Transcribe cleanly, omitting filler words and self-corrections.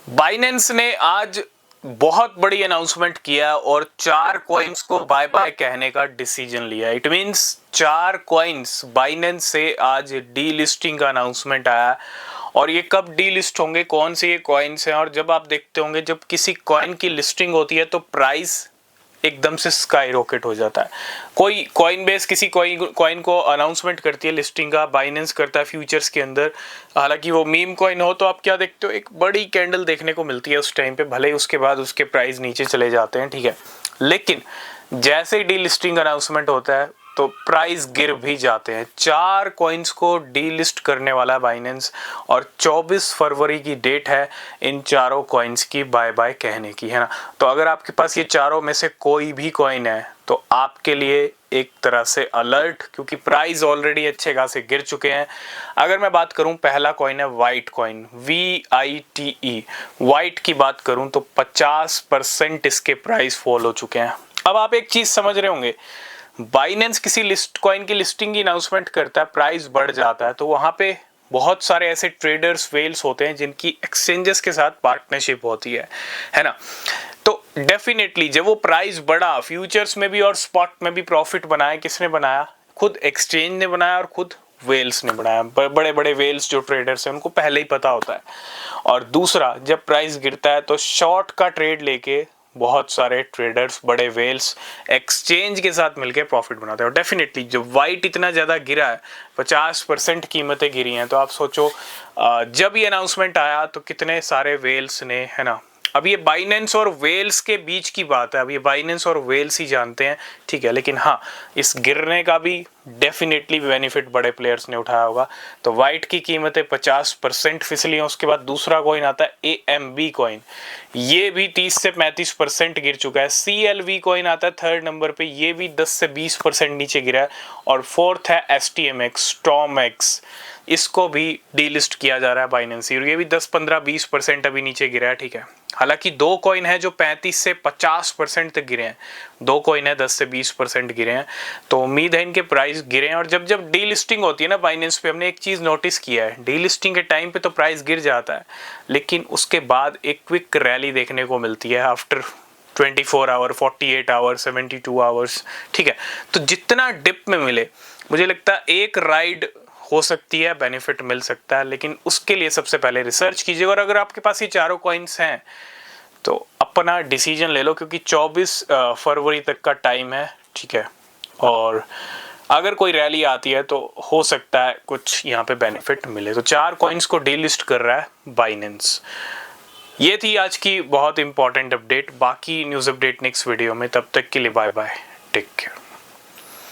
Binance ने आज बहुत बड़ी अनाउंसमेंट किया और 4 कॉइन्स को बाय बाय कहने का डिसीजन लिया। इट मींस 4 कॉइन्स बाइनेंस से आज डी लिस्टिंग का अनाउंसमेंट आया। और ये कब डी लिस्ट होंगे, कौन से ये कॉइन्स हैं, और जब आप देखते होंगे जब किसी कॉइन की लिस्टिंग होती है तो प्राइस एकदम से स्काई रॉकेट हो जाता है। कोई कॉइन बेस किसी कॉइन को अनाउंसमेंट करती है लिस्टिंग का, बाइनेंस करता है फ्यूचर्स के अंदर। हालांकि वो मीम कॉइन हो तो आप क्या देखते हो, एक बड़ी कैंडल देखने को मिलती है उस टाइम पे, भले ही उसके बाद उसके प्राइस नीचे चले जाते हैं, ठीक है। लेकिन जैसे ही डी लिस्टिंग अनाउंसमेंट होता है तो प्राइस गिर भी जाते हैं। 4 कॉइन्स को डीलिस्ट करने वाला है बाइनेंस और 24 फरवरी की डेट है इन चारों कॉइन्स की बाय बाय कहने की, है ना। तो अगर आपके पास ये चारों में से कोई भी कॉइन है तो आपके लिए एक तरह से अलर्ट, क्योंकि प्राइस ऑलरेडी अच्छे खासे गिर चुके हैं। अगर मैं बात करूं, पहला कॉइन है वाइट कॉइन, VITE। वाइट की बात करूं तो 50% इसके प्राइस फॉल हो चुके हैं। अब आप एक चीज समझ रहे होंगे, बाइनेंस किसी लिस्ट कॉइन की लिस्टिंग की अनाउंसमेंट करता है, प्राइस बढ़ जाता है तो वहां पे बहुत सारे ऐसे ट्रेडर्स वेल्स होते हैं जिनकी एक्सचेंजेस के साथ पार्टनरशिप होती है ना। तो डेफिनेटली जब वो प्राइस बढ़ा, फ्यूचर्स में भी और स्पॉट में भी प्रॉफिट बनाया, किसने बनाया? खुद एक्सचेंज ने बनाया और खुद वेल्स ने बनाया। बड़े बड़े वेल्स जो ट्रेडर्स हैं उनको पहले ही पता होता है। और दूसरा, जब प्राइस गिरता है तो शॉर्ट का ट्रेड लेके बहुत सारे ट्रेडर्स, बड़े वेल्स एक्सचेंज के साथ मिलकर प्रॉफिट बनाते हैं। और डेफिनेटली जब वाइट इतना ज़्यादा गिरा है, 50% कीमतें गिरी हैं, तो आप सोचो जब ये अनाउंसमेंट आया तो कितने सारे वेल्स ने, है ना। अब ये बाइनेंस और वेल्स के बीच की बात है, अब ये बाइनेंस और वेल्स ही जानते हैं, ठीक है। लेकिन हाँ, इस गिरने का भी डेफिनेटली बेनिफिट बड़े प्लेयर्स ने उठाया होगा। तो वाइट की कीमतें 50% फिसली हैं। उसके बाद दूसरा कॉइन आता है AMB कॉइन, ये भी 30 से 35% गिर चुका है। CLV कॉइन आता है थर्ड नंबर पे, ये भी 10 से 20% नीचे गिरा है। और फोर्थ है STMX, स्टॉमएक्स, इसको भी डीलिस्ट किया जा रहा है बाइनेंस, और ये भी 10, 15, 20% अभी नीचे गिरा है, ठीक है। हालांकि 2 कॉइन है जो 35 से 50% तक गिरे हैं, 2 कॉइन है 10 से 20% गिरे हैं। तो उम्मीद है इनके प्राइस गिरे हैं। और जब जब डीलिस्टिंग होती है ना बाइनेंस पे, हमने एक चीज़ नोटिस किया है, डीलिस्टिंग के टाइम पे तो प्राइस गिर जाता है, लेकिन उसके बाद एक क्विक रैली देखने को मिलती है आफ्टर 24 आवर, 48 आवर, 72 आवर्स, ठीक है। तो जितना डिप में मिले, मुझे लगता है एक राइड हो सकती है, बेनिफिट मिल सकता है, लेकिन उसके लिए सबसे पहले रिसर्च कीजिए। और अगर आपके पास ये चारों कॉइन्स हैं तो अपना डिसीजन ले लो, क्योंकि 24 फरवरी तक का टाइम है, ठीक है। और अगर कोई रैली आती है तो हो सकता है कुछ यहाँ पे बेनिफिट मिले। तो 4 कॉइन्स को डीलिस्ट कर रहा है बाइनेंस। ये थी आज की बहुत इंपॉर्टेंट अपडेट। बाकी न्यूज़ अपडेट नेक्स्ट वीडियो में, तब तक के लिए बाय बाय, टेक केयर।